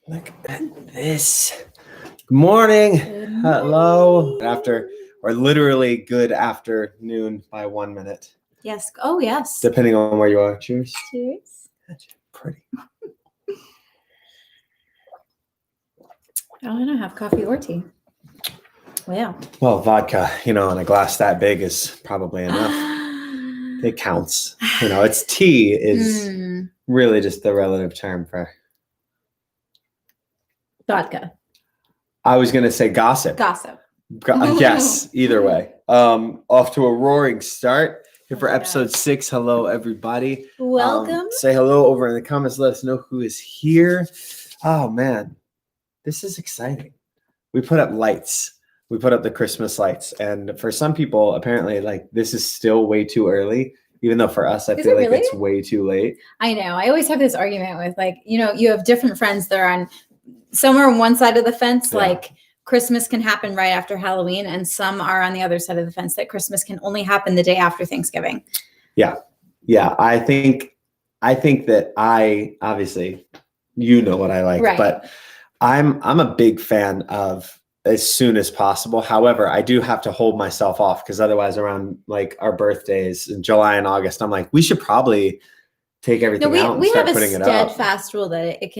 Look at this. Good morning. Hello. Literally good afternoon by 1 minute. Yes. Oh, yes. Depending on where you are. Cheers. Cheers. Pretty. Oh, I don't have coffee or tea. Wow. Well, vodka, in a glass that big is probably enough. It counts. It's tea is really just the relative term for vodka. I was going to say gossip. Yes, either way. Off to a roaring start here for episode 6. Hello, everybody. Welcome. Say hello over in the comments. Let us know who is here. Oh, man. This is exciting. We put up lights. We put up the Christmas lights. And for some people, apparently, this is still way too early. Even though for us, I feel like it's way too late. I know. I always have this argument with you have different friends that are on somewhere on one side of the fence, like Christmas can happen right after Halloween, and some are on the other side of the fence that Christmas can only happen the day after Thanksgiving. Yeah. I think that I obviously, what I like, right. But I'm a big fan of as soon as possible. However, I do have to hold myself off because otherwise around our birthdays in July and August, I'm like, we should probably take everything out and start putting it out. We have a steadfast rule that it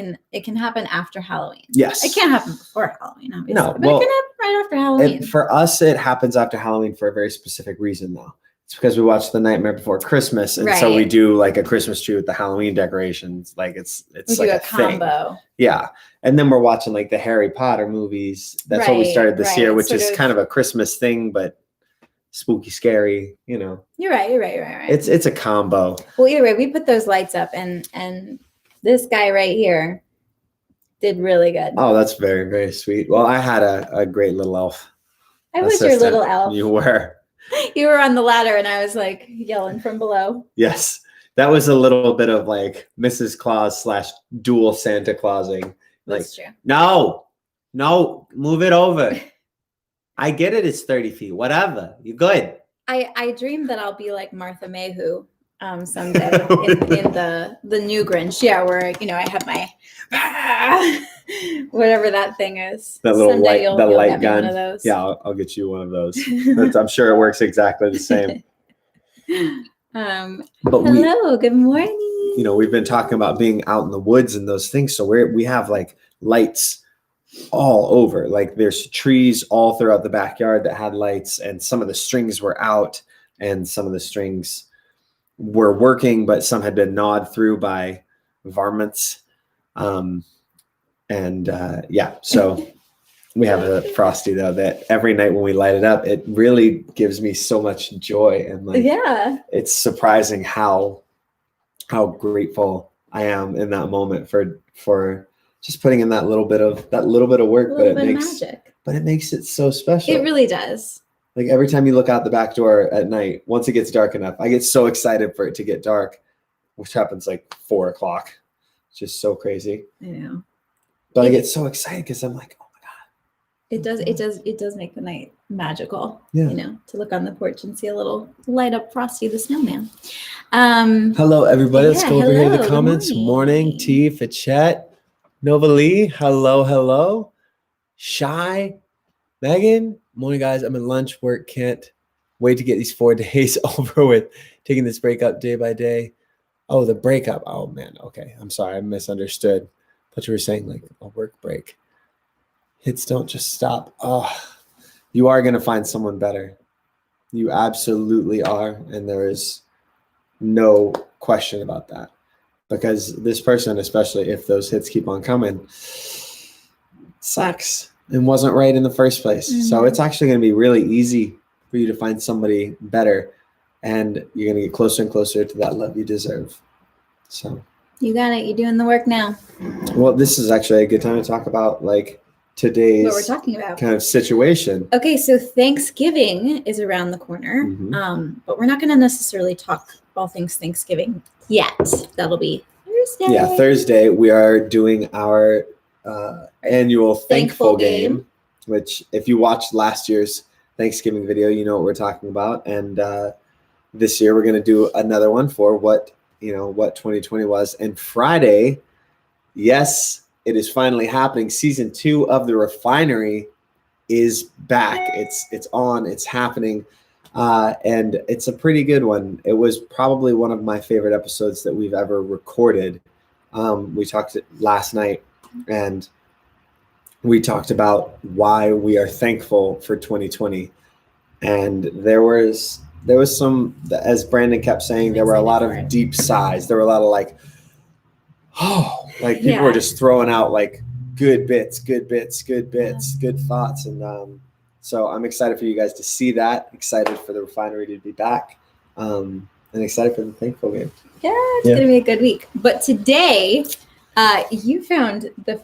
can happen after Halloween. Yes. It can't happen before Halloween, obviously. No, but it can happen right after Halloween. For us, it happens after Halloween for a very specific reason, though. It's because we watch The Nightmare Before Christmas, and so we do a Christmas tree with the Halloween decorations. It's we do a combo. Thing. Yeah, and then we're watching the Harry Potter movies. That's what we started this year, which is kind of a Christmas thing, but spooky, scary. You're right. It's a combo. Well, either way, we put those lights up, and this guy right here did really good. Oh, that's very, very sweet. Well, I had a great little elf. I was your little elf. You were. You were on the ladder, and I was yelling from below. Yes, that was a little bit of Mrs. Claus / dual Santa Clausing. That's true. No, move it over. I get it. It's 30 feet. Whatever. You're good. I dream that I'll be like Martha Mayhew someday in the new Grinch. Yeah, where I have my whatever that thing is. That little light gun. One of those. Yeah, I'll get you one of those. I'm sure it works exactly the same. Hello, good morning. We've been talking about being out in the woods and those things. So we have lights all over. There's trees all throughout the backyard that had lights, and some of the strings were out and some of the strings were working, but some had been gnawed through by varmints. So we have a Frosty though that every night when we light it up, it really gives me so much joy, and it's surprising how grateful I am in that moment for just putting in that little bit of work, but it makes it so special. It really does. Every time you look out the back door at night, once it gets dark enough, I get so excited for it to get dark, which happens 4 o'clock. It's just so crazy. I know. But I get so excited because I'm like, oh my God. It does make the night magical. Yeah. To look on the porch and see a little light up Frosty the Snowman. Hello, everybody. Let's go over here in the comments. Morning, T, Fitchette, Nova Lee. Hello. Shy, Megan. Morning, guys. I'm in lunch. Work. Can't wait to get these 4 days over with. Taking this breakup day by day. Oh, the breakup. Oh, man. Okay. I'm sorry. I misunderstood. Thought you were saying a work break. Hits don't just stop. Oh, you are going to find someone better. You absolutely are. And there is no question about that. Because this person, especially if those hits keep on coming, sucks and wasn't right in the first place. Mm-hmm. So it's actually going to be really easy for you to find somebody better. And you're going to get closer and closer to that love you deserve. So you got it. You're doing the work now. Well, this is actually a good time to talk about today's what we're talking about kind of situation. Okay, so Thanksgiving is around the corner, but we're not going to necessarily talk all things Thanksgiving yet. That'll be Thursday. Yeah, Thursday we are doing our annual Thankful game, which if you watched last year's Thanksgiving video, you know what we're talking about. And this year we're going to do another one for what 2020 was. And Friday, yes, it is finally happening. Season 2 of The Refinery is back. It's on. It's happening. And it's a pretty good one. It was probably one of my favorite episodes that we've ever recorded. We talked last night, and we talked about why we are thankful for 2020. And there was some, as Brandon kept saying, there were a lot of deep sighs. There were a lot of like, oh, like people were just throwing out like good bits, good thoughts. And so I'm excited for you guys to see that, excited for The Refinery to be back, and excited for the Thankful game. Yeah, it's going to be a good week. But today, you found the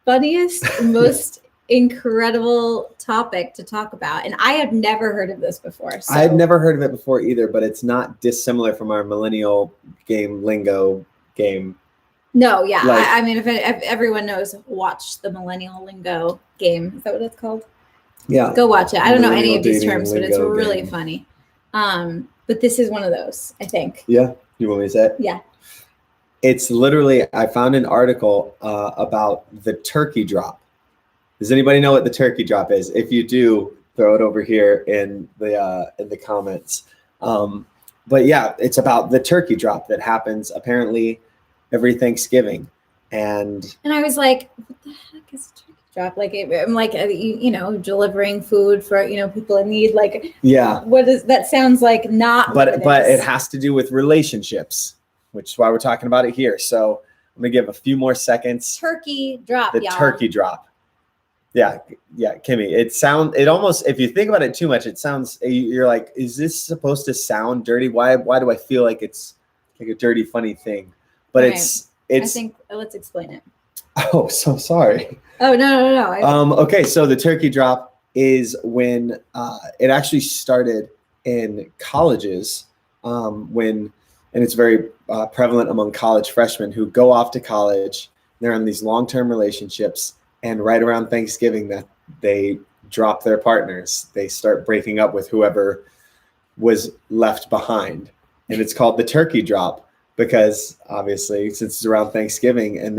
funniest, most incredible topic to talk about. And I had never heard of this before. So. I had never heard of it before either, but it's not dissimilar from our millennial game, Lingo game. No, yeah. Like, I mean, if everyone knows, watch the Millennial Lingo game. Is that what it's called? Yeah. Go watch it. I don't know any of these terms, but it's really funny. But this is one of those, I think. Yeah. You want me to say it? Yeah. It's literally, I found an article about the turkey drop. Does anybody know what the turkey drop is? If you do, throw it over here in the comments. But yeah, it's about the turkey drop that happens apparently every Thanksgiving. And I was like, what the heck is a turkey drop? Like, I'm like, delivering food for, people in need. Like, yeah, what is that? Sounds like not. But it has to do with relationships, which is why we're talking about it here. So I'm gonna give a few more seconds. Turkey drop. The turkey drop. Yeah, Kimmy. It almost, if you think about it too much, it sounds, you're like, is this supposed to sound dirty? Why do I feel like it's like a dirty, funny thing? But right. it's. I think let's explain it. Oh, so sorry. Oh, no. Okay, so the turkey drop is when it actually started in colleges and it's very prevalent among college freshmen who go off to college. They're in these long-term relationships, and right around Thanksgiving that they drop their partners. They start breaking up with whoever was left behind. And it's called the turkey drop because obviously since it's around Thanksgiving and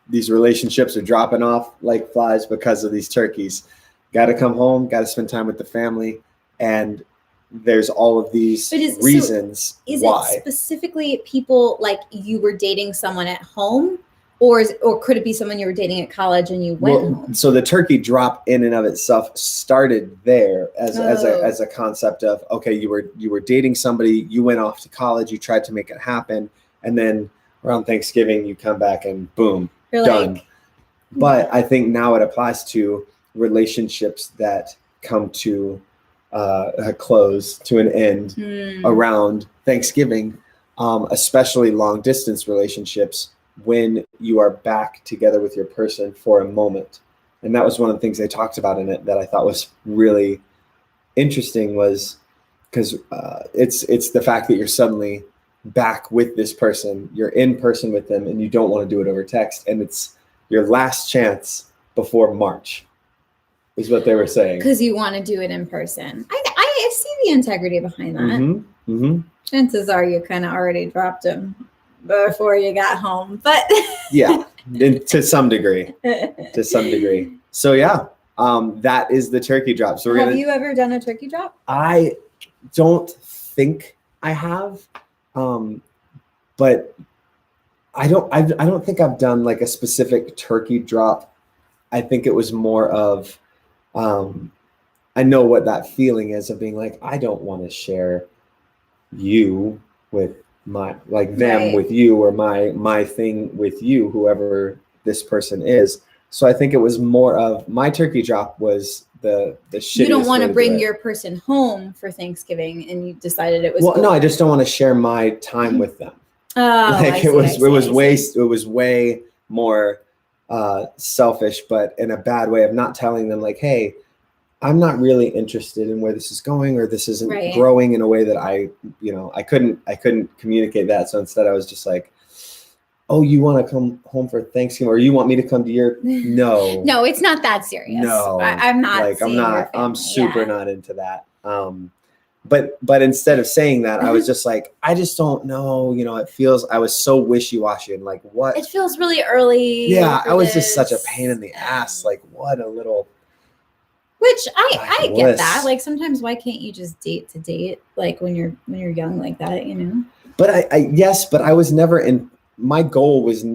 these relationships are dropping off like flies because of these turkeys. Got to come home, got to spend time with the family. And there's all of these reasons why. Is it specifically people like you were dating someone at home? Or could it be someone you were dating at college and you went home? So the turkey drop in and of itself started there as a concept of, okay, you were dating somebody, you went off to college, you tried to make it happen, and then around Thanksgiving you come back and boom, you're done. Like, but I think now it applies to relationships that come to a close, to an end around Thanksgiving, especially long distance relationships, when you are back together with your person for a moment. And that was one of the things they talked about in it that I thought was really interesting, was because it's the fact that you're suddenly back with this person, you're in person with them, and you don't want to do it over text. And it's your last chance before March is what they were saying. Because you want to do it in person. I see the integrity behind that. Chances are you kind of already dropped him before you got home, but yeah, to some degree. So yeah, that is the turkey drop. So have you ever done a turkey drop? I don't think I have, but I don't think I've done like a specific turkey drop. I think it was more of, I know what that feeling is of being like, I don't want to share you with my, like them right. with you, or my thing with you, whoever this person is. So I think it was more of, my turkey drop was the shittiest. You don't want to bring your person home for Thanksgiving, and you decided it was well, cool. No, I just don't want to share my time with them. Oh, like it was way more selfish, but in a bad way of not telling them like, hey, I'm not really interested in where this is going, or this isn't right. growing in a way that I couldn't communicate that. So instead I was just like, oh, you want to come home for Thanksgiving, or you want me to come to your, no, no, it's not that serious. No, I'm not, like, I'm super not into that. but instead of saying that, I was just like, I just don't know. It feels, I was so wishy-washy and like, what? It feels really early. Yeah, I was just such a pain in the ass. Like, what a little. Which I get that. Like, sometimes why can't you just date to date? Like when you're young like that, But but I was never in. My goal was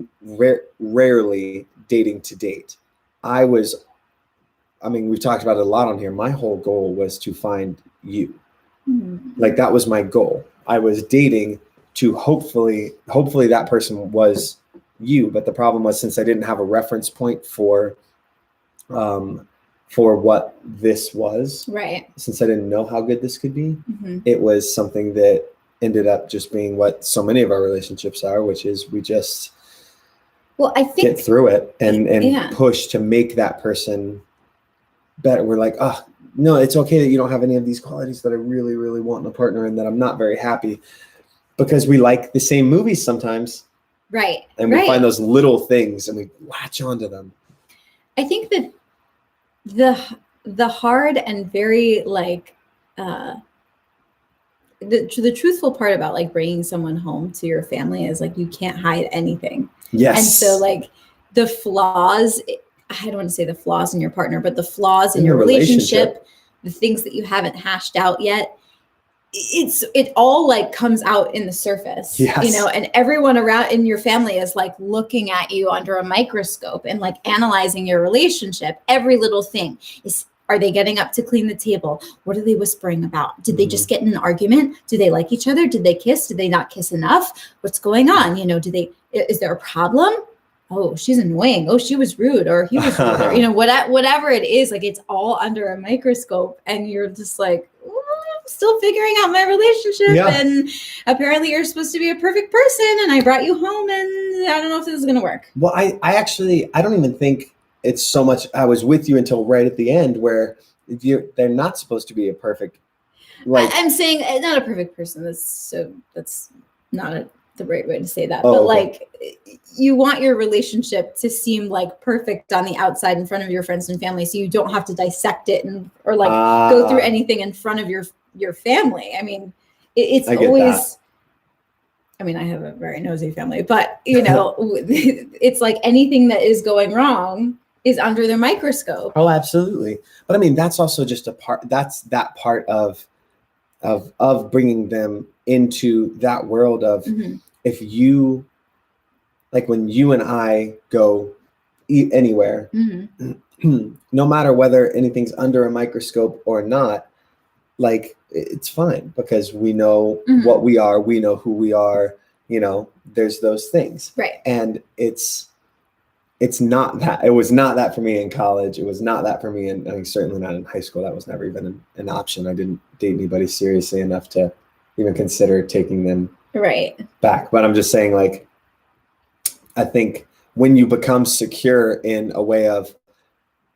rarely dating to date. We've talked about it a lot on here. My whole goal was to find you. Like, that was my goal. I was dating to hopefully that person was you. But the problem was, since I didn't have a reference point for what this was, right? Since I didn't know how good this could be, it was something that ended up just being what so many of our relationships are, which is we just get through it and push to make that person better. We're like, oh, no, it's okay that you don't have any of these qualities that I really, really want in a partner and that I'm not very happy, because we like the same movies sometimes. Right. And we find those little things and we latch onto them. I think that the hard and very like the truthful part about like bringing someone home to your family is like you can't hide anything. Yes. And so like the flaws, I don't want to say the flaws in your partner, but the flaws in your relationship, the things that you haven't hashed out yet, it all like comes out in the surface. Yes. And everyone around in your family is like looking at you under a microscope and like analyzing your relationship. Every little thing is, are they getting up to clean the table? What are they whispering about? Did they just get in an argument? Do they like each other? Did they kiss? Did they not kiss enough? What's going on? Is there a problem? Oh, she's annoying. Oh, she was rude, or he was rude, or, whatever it is, like it's all under a microscope and you're just like, I'm still figuring out my relationship. Yeah. And apparently you're supposed to be a perfect person and I brought you home and I don't know if this is going to work. Well, I don't even think it's so much I was with you until right at the end where they're not supposed to be a perfect. Like, I'm saying not a perfect person. That's not the right way to say that. Oh, but okay. Like you want your relationship to seem like perfect on the outside in front of your friends and family, so you don't have to dissect it or like go through anything in front of your family. I mean, it's always that. I mean, I have a very nosy family, but it's like anything that is going wrong is under the microscope. Oh, absolutely. But I mean, that's also just that part of bringing them into that world of if you, like when you and I go eat anywhere, no matter whether anything's under a microscope or not, like it's fine because we know what we are, we know who we are, there's those things. Right. And it's not that. It was not that for me in college. It was not that for me certainly not in high school. That was never even an option. I didn't date anybody seriously enough to even consider taking them back. But I'm just saying, like, I think when you become secure in a way of,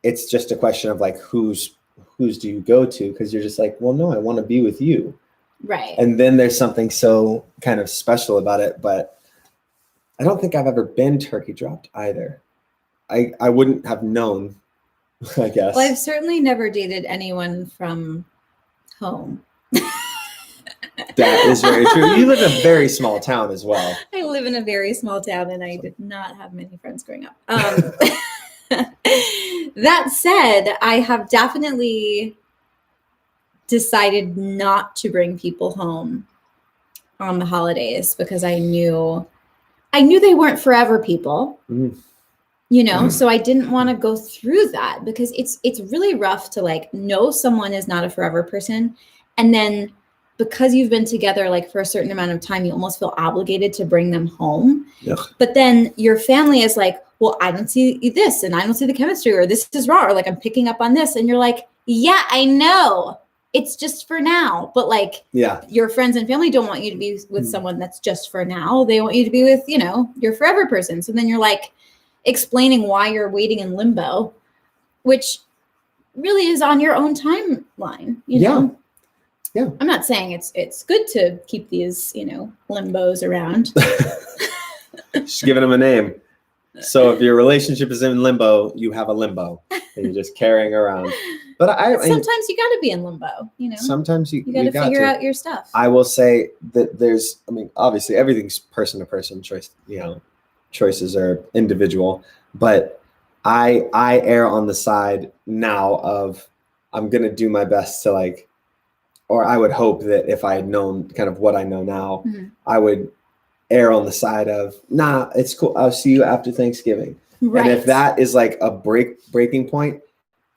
it's just a question of like, whose do you go to? Because you're just like, well, no, I want to be with you. Right. And then there's something so kind of special about it. But I don't think I've ever been turkey dropped either. I wouldn't have known, I guess. Well, I've certainly never dated anyone from home. That is very true. You live in a very small town as well. I live in a very small town and I did not have many friends growing up. That said, I have definitely decided not to bring people home on the holidays because I knew they weren't forever people. So I didn't want to go through that because it's really rough to like know someone is not a forever person. And then because you've been together like for a certain amount of time, you almost feel obligated to bring them home. Ugh. But then your family is like, well, I don't see this and I don't see the chemistry or this is wrong or like I'm picking up on this. And you're like, yeah, I know. It's just for now. But like your friends and family don't want you to be with someone that's just for now. They want you to be with, your forever person. So then you're like, explaining why you're waiting in limbo, which really is on your own timeline, Yeah. I'm not saying it's good to keep these, limbos around. Just giving them a name. So if your relationship is in limbo, you have a limbo and you're just carrying around. But sometimes you got to be in limbo, Sometimes you got to figure out your stuff. I will say that obviously everything's person to person choice, choices are individual, but I err on the side now of I'm going to do my best to or I would hope that if I had known kind of what I know now, I would err on the side of, nah, it's cool. I'll see you after Thanksgiving. Right. And if that is like a breaking point,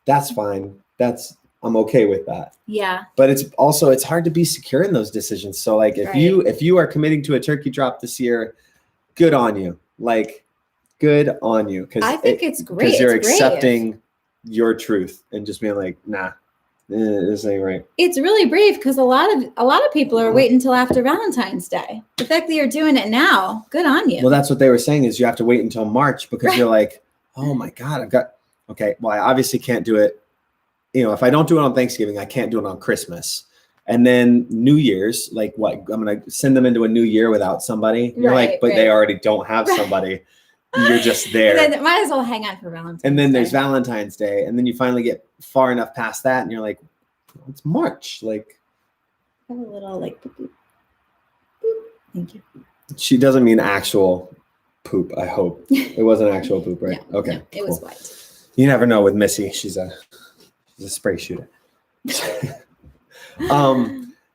that's fine. I'm okay with that. Yeah. But it's hard to be secure in those decisions. So if you are committing to a turkey drop this year, good on you. Good on you. Because I think it's great. Because you're accepting your truth and just being like, nah, this ain't right. It's really brave because a lot of people are waiting until after Valentine's Day. The fact that you're doing it now, good on you. Well, that's what they were saying is you have to wait until March because you're like, oh my God, well, I obviously can't do it. If I don't do it on Thanksgiving, I can't do it on Christmas. And then New Year's, I'm going to send them into a new year without somebody. You're they already don't have somebody. You're just there. And then might as well hang on for Valentine's Day. And then there's Valentine's Day. And then you finally get far enough past that. And you're like, it's March. Have a little boop, boop. Thank you. She doesn't mean actual poop, I hope. It wasn't actual poop, right? No, okay. No, it was white. You never know with Missy. She's a spray shooter.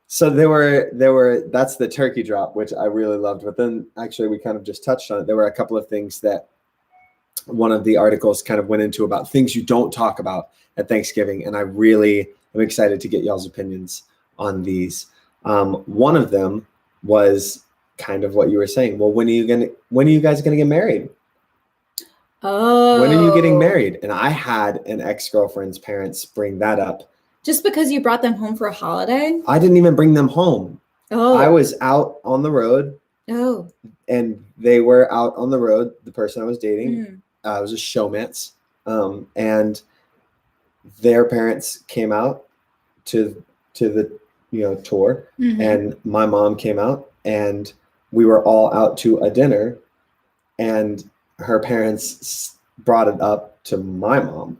So that's the turkey drop, which I really loved. But then actually we kind of just touched on it. There were a couple of things that one of the articles kind of went into about things you don't talk about at Thanksgiving. And I really am excited to get y'all's opinions on these. One of them was kind of what you were saying. Well, when are you guys going to get married? Oh, when are you getting married? And I had an ex-girlfriend's parents bring that up. Just because you brought them home for a holiday? I didn't even bring them home. Oh. I was out on the road. Oh. And they were out on the road, the person I was dating. I was a showmance. And their parents came out to the tour. And my mom came out and we were all out to a dinner. And her parents brought it up to my mom.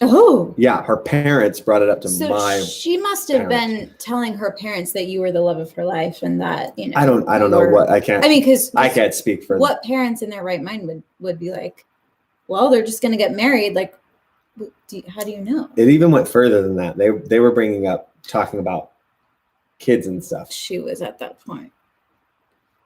Oh. Yeah, her parents brought it up to my she must have been telling her parents that you were the love of her life and that, I don't know what I can't. I mean, because I can't speak for what parents in their right mind would be like, well, they're just going to get married. Like, how do you know? It even went further than that. They were talking about kids and stuff. She was at that point.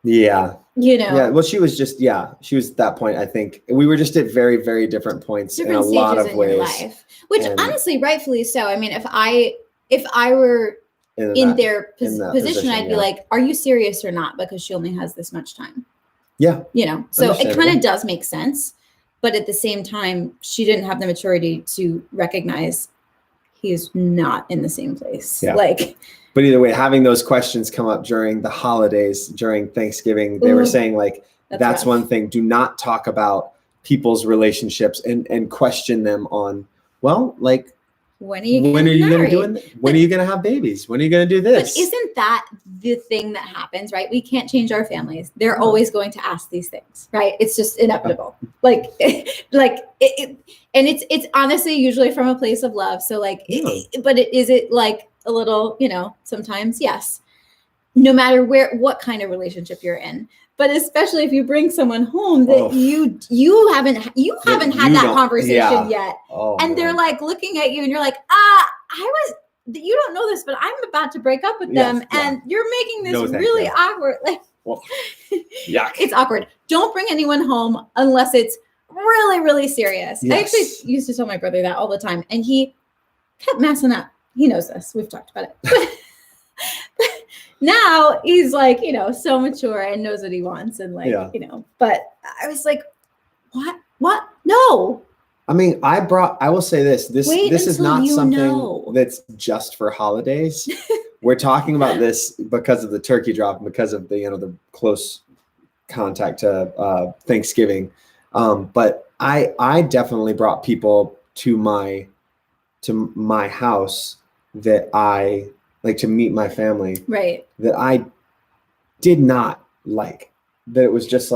Yeah. Yeah. Well, she was at that point. I think we were just at very, very different points in a lot of ways. Your life, which honestly, rightfully so. I mean, if I were in their position, I'd be like, are you serious or not? Because she only has this much time. Yeah. So it kind of does make sense. But at the same time, she didn't have the maturity to recognize he's not in the same place. Yeah. But either way, having those questions come up during the holidays, during Thanksgiving, they were saying that's one thing. Do not talk about people's relationships and question them on, when are you going to have babies? When are you going to do this? But isn't that the thing that happens, right? We can't change our families. They're always going to ask these things, right? It's just inevitable. And it's honestly usually from a place of love. So but is it a little, sometimes, yes, no matter what kind of relationship you're in, but especially if you bring someone home that you haven't had that conversation yet. And they're looking at you and you're like, you don't know this, but I'm about to break up with them. And you're making this really awkward. Yuck. It's awkward. Don't bring anyone home unless it's really, really serious. Yes. I actually used to tell my brother that all the time and he kept messing up. He knows this. We've talked about it. Now he's so mature and knows what he wants and but I was like, what? No. I mean, I will say this is not something that's just for holidays. We're talking about this because of the turkey drop and because of the close contact to Thanksgiving. But I definitely brought people to my house that I to meet my family, right? That I did not like. That it was just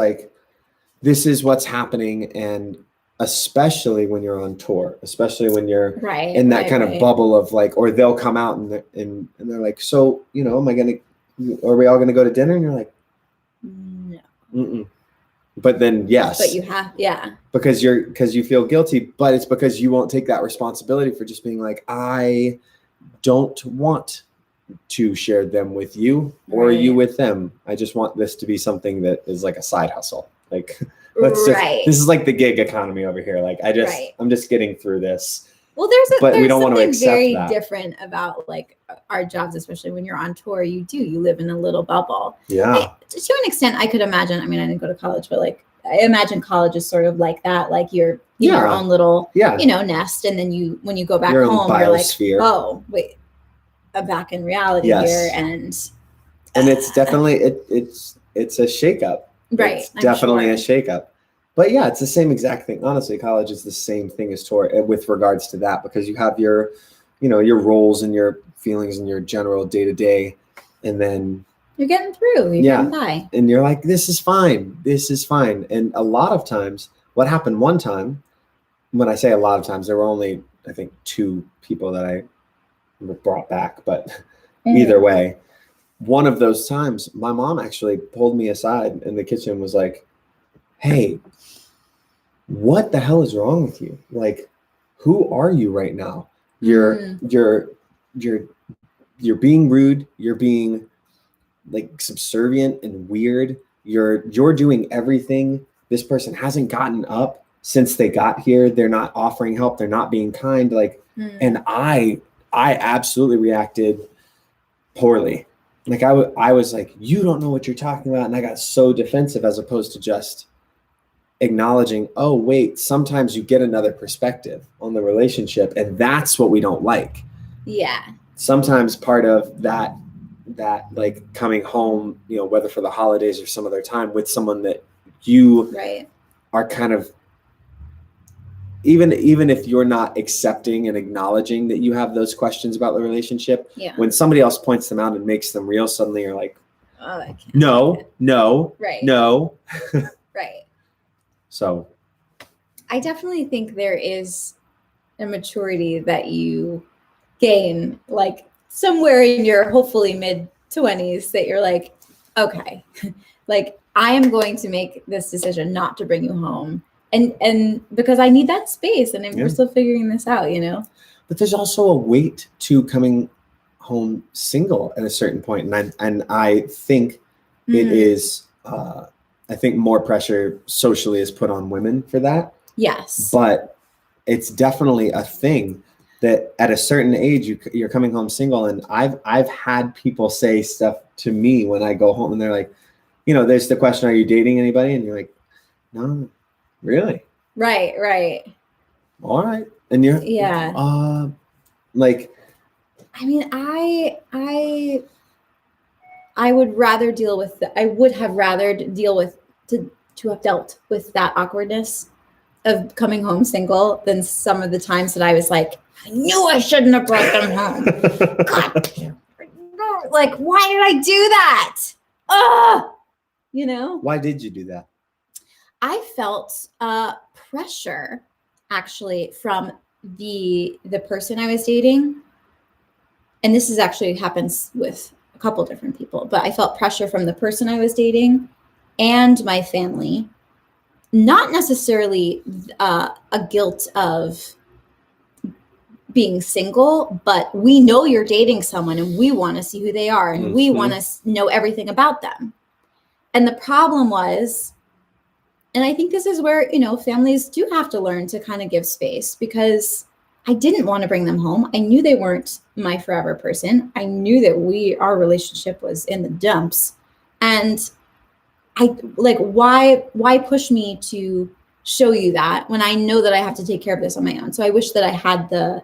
this is what's happening, and especially when you're on tour, especially when you're right, in that right, kind of bubble of like, or they'll come out and they're like, so, you know, are we all going to go to dinner? And you're like, no. mm-mm. But then, yes, but you have, yeah, because you feel guilty, but it's because you won't take that responsibility for just being like, I don't want to share them with you or right. you with them. I just want this to be something that is like a side hustle. Like, this is like the gig economy over here. Like, I'm just getting through this. Well, there's we don't want to accept very that. different about like our jobs, especially when you're on tour. You live in a little bubble. Yeah. To an extent, I could imagine. I mean, I didn't go to college, but like I imagine college is sort of like that. Like you're in your own little, nest, and then when you go back home, you're like, oh wait, I'm back in reality here, and it's definitely it's a shakeup. Right. It's definitely a shakeup. But yeah, it's the same exact thing. Honestly, college is the same thing as tour with regards to that, because you have your roles and your feelings and your general day to day, and then you're getting through. You're getting by, and you're like, this is fine. This is fine. And a lot of times, what happened one time, when I say a lot of times, there were only I think 2 people that I brought back, but either way, one of those times, my mom actually pulled me aside in the kitchen, was like, hey, what the hell is wrong with you? Like, who are you right now? You're being rude. You're being like subservient and weird. You're doing everything. This person hasn't gotten up since they got here. They're not offering help. They're not being kind. Like, and I absolutely reacted poorly. Like I was like, you don't know what you're talking about. And I got so defensive, as opposed to just acknowledging, oh, wait, sometimes you get another perspective on the relationship. And that's what we don't like. Yeah. Sometimes part of that like coming home, whether for the holidays or some other time, with someone that you are kind of, even if you're not accepting and acknowledging that you have those questions about the relationship, when somebody else points them out and makes them real, suddenly you're like, oh, I can't. No. No. Right. So I definitely think there is a maturity that you gain, like somewhere in your hopefully mid-20s, that you're like, okay, like I am going to make this decision not to bring you home. And because I need that space, and we're still figuring this out, But there's also a weight to coming home single at a certain point, and I think it is. I think more pressure socially is put on women for that. Yes, but it's definitely a thing that at a certain age you're coming home single, and I've had people say stuff to me when I go home, and they're like, there's the question, are you dating anybody? And you're like, no. Really? Right. All right. And you're like, I mean, I would rather deal with I would have rather deal with to have dealt with that awkwardness of coming home single than some of the times that I was like, I knew I shouldn't have brought them home. God, like, why did I do that? Why did you do that? I felt pressure, actually, from the person I was dating. And this happens with a couple different people, but I felt pressure from the person I was dating and my family. Not necessarily a guilt of being single, but we know you're dating someone and we want to see who they are, and we want to know everything about them. And the problem was, and I think this is where, families do have to learn to kind of give space, because I didn't want to bring them home. I knew they weren't my forever person. I knew that our relationship was in the dumps. And I like, why push me to show you that when I know that I have to take care of this on my own? So I wish that I had the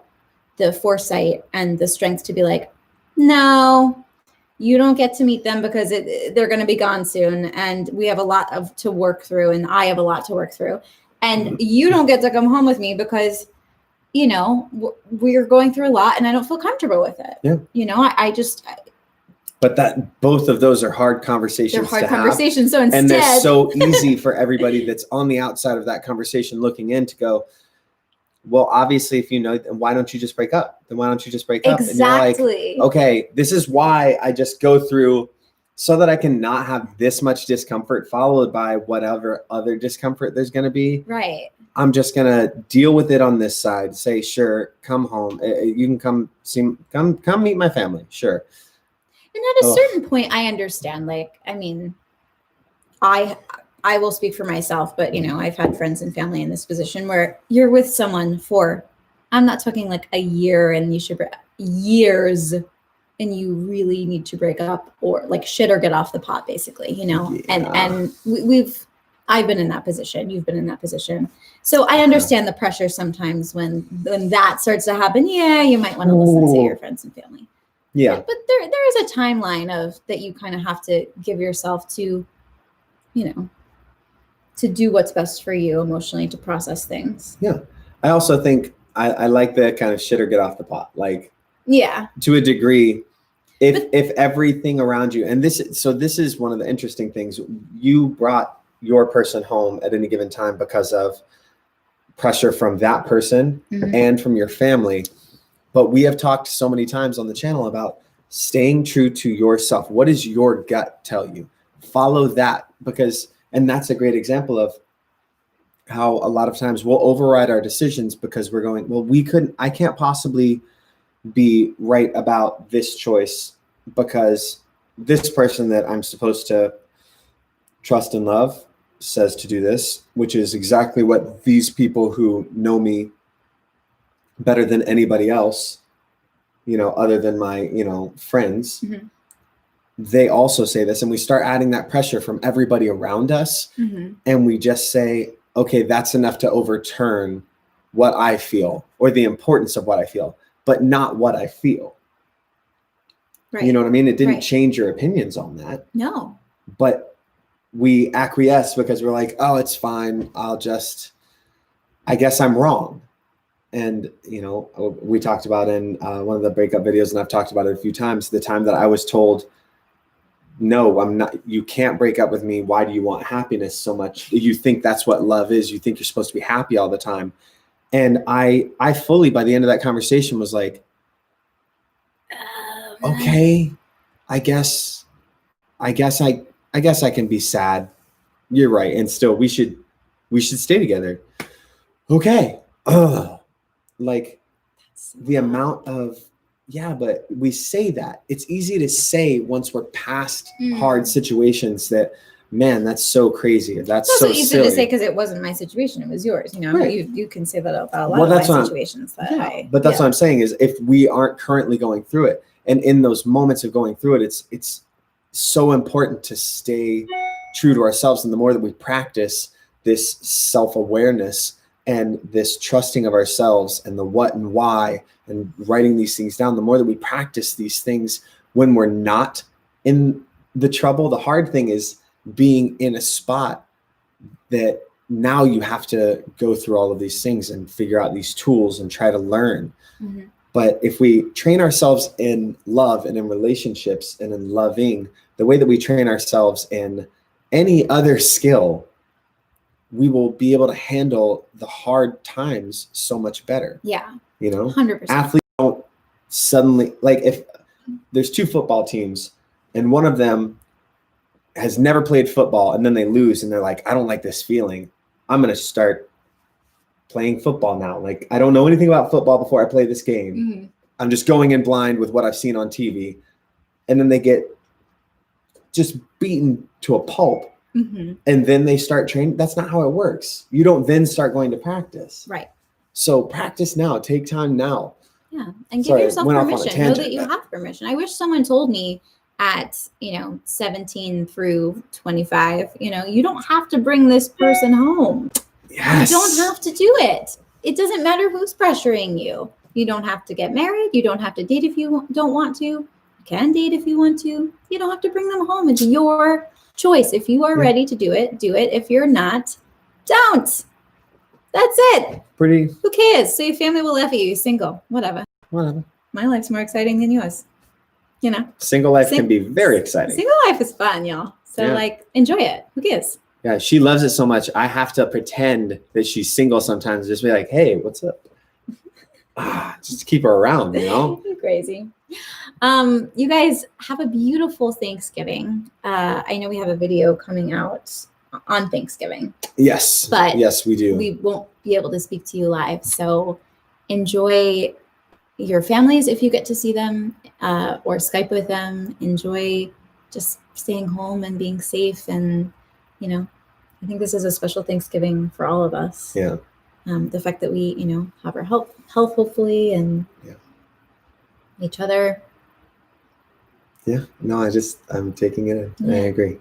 foresight and the strength to be like, no, you don't get to meet them because they're going to be gone soon. And we have a lot to work through, and I have a lot to work through. And you don't get to come home with me because, we're going through a lot and I don't feel comfortable with it. Yeah. I just, But that both of those are hard conversations. They're hard conversations. So instead, and they're so easy for everybody that's on the outside of that conversation looking in to go, well, obviously, if you know, then why don't you just break up? Then why don't you just break up? Exactly. And you're like, okay, this is why I just go through so that I can not have this much discomfort followed by whatever other discomfort there's going to be. Right. I'm just going to deal with it on this side. Say, sure, come home. You can come meet my family. Sure. And at a certain point, I understand. Like, I mean, I will speak for myself, but you know, I've had friends and family in this position where you're with someone for, I'm not talking like a year and you should years, and you really need to break up or like shit or get off the pot, basically, you know. Yeah. And I've been in that position. You've been in that position. So I understand the pressure sometimes when that starts to happen. Yeah, you might want to listen to your friends and family. Yeah. But there is a timeline of that you kind of have to give yourself to, you know, to do what's best for you emotionally, to process things. Yeah. I also think I like the kind of shit or get off the pot. Like, yeah, to a degree, if everything around you, and this is one of the interesting things, you brought your person home at any given time because of pressure from that person and from your family. But we have talked so many times on the channel about staying true to yourself. What does your gut tell you? Follow that, and that's a great example of how a lot of times we'll override our decisions because we're going, well, I can't possibly be right about this choice because this person that I'm supposed to trust and love says to do this, which is exactly what these people who know me better than anybody else, you know, other than my, you know, friends, they also say this, and we start adding that pressure from everybody around us. And we just say, okay, that's enough to overturn what I feel or the importance of what I feel, but not what I feel. Right. You know what I mean? It didn't change your opinions on that. No. But we acquiesce because we're like, oh, it's fine. I guess I'm wrong. And, you know, we talked about in one of the breakup videos, and I've talked about it a few times, the time that I was told, no, I'm not, you can't break up with me. Why do you want happiness so much? You think that's what love is. You think you're supposed to be happy all the time. And I fully, by the end of that conversation, was like, okay, I guess I can be sad. You're right. And still we should stay together. Okay. Like the amount of, yeah, but we say that. It's easy to say once we're past hard situations that, man, that's so crazy. That's so easy silly to say because it wasn't my situation. It was yours. You know, you can say that about a lot of my situations. But that's what I'm saying is if we aren't currently going through it, and in those moments of going through it, it's so important to stay true to ourselves. And the more that we practice this self-awareness and this trusting of ourselves and the what and why and writing these things down, the more that we practice these things when we're not in the trouble. The hard thing is being in a spot that now you have to go through all of these things and figure out these tools and try to learn. But if we train ourselves in love and in relationships and in loving the way that we train ourselves in any other skill, we will be able to handle the hard times so much better. Yeah. You know, 100%. Athletes don't suddenly, like if there's two football teams and one of them has never played football and then they lose and they're like, I don't like this feeling. I'm going to start playing football now. Like, I don't know anything about football before I play this game. I'm just going in blind with what I've seen on TV. And then they get just beaten to a pulp. And then they start training. That's not how it works. You don't then start going to practice. Right. So practice now. Take time now. Yeah. And give yourself permission. Know that you have permission. I wish someone told me at, 17 through 25, you don't have to bring this person home. Yes. You don't have to do it. It doesn't matter who's pressuring you. You don't have to get married. You don't have to date if you don't want to. You can date if you want to. You don't have to bring them home. It's your choice. If you are ready to do it, do it. If you're not, don't. That's it. Pretty. Who cares? So your family will laugh at you. You're single. Whatever. My life's more exciting than yours. you know, single life can be very exciting. Single life is fun, y'all. So like, enjoy it. Who cares? Yeah, she loves it so much. I have to pretend that she's single sometimes. Just be like, hey, what's up? Just to keep her around, you know? Crazy. You guys have a beautiful Thanksgiving. I know we have a video coming out on Thanksgiving. Yes. But yes, we do. We won't be able to speak to you live. So enjoy your families if you get to see them, or Skype with them. Enjoy just staying home and being safe. And, you know, I think this is a special Thanksgiving for all of us. Yeah. The fact that we, you know, have our health hopefully, and each other. Yeah, no, I'm taking it in. Yeah. I agree.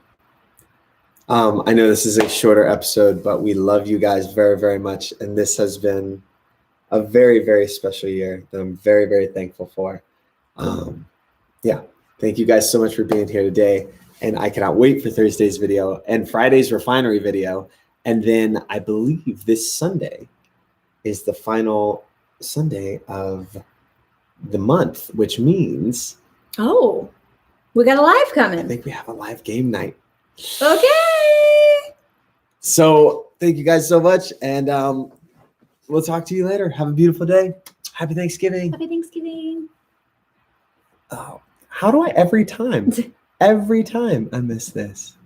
I know this is a shorter episode, but we love you guys very, very much. And this has been a very, very special year that I'm very, very thankful for. Thank you guys so much for being here today. And I cannot wait for Thursday's video and Friday's refinery video. And then I believe this Sunday is the final Sunday of the month, which means we got a live coming. I think we have a live game night. Okay. So thank you guys so much, and we'll talk to you later. Have a beautiful day. Happy Thanksgiving. Happy Thanksgiving. Oh, how do I every time I miss this?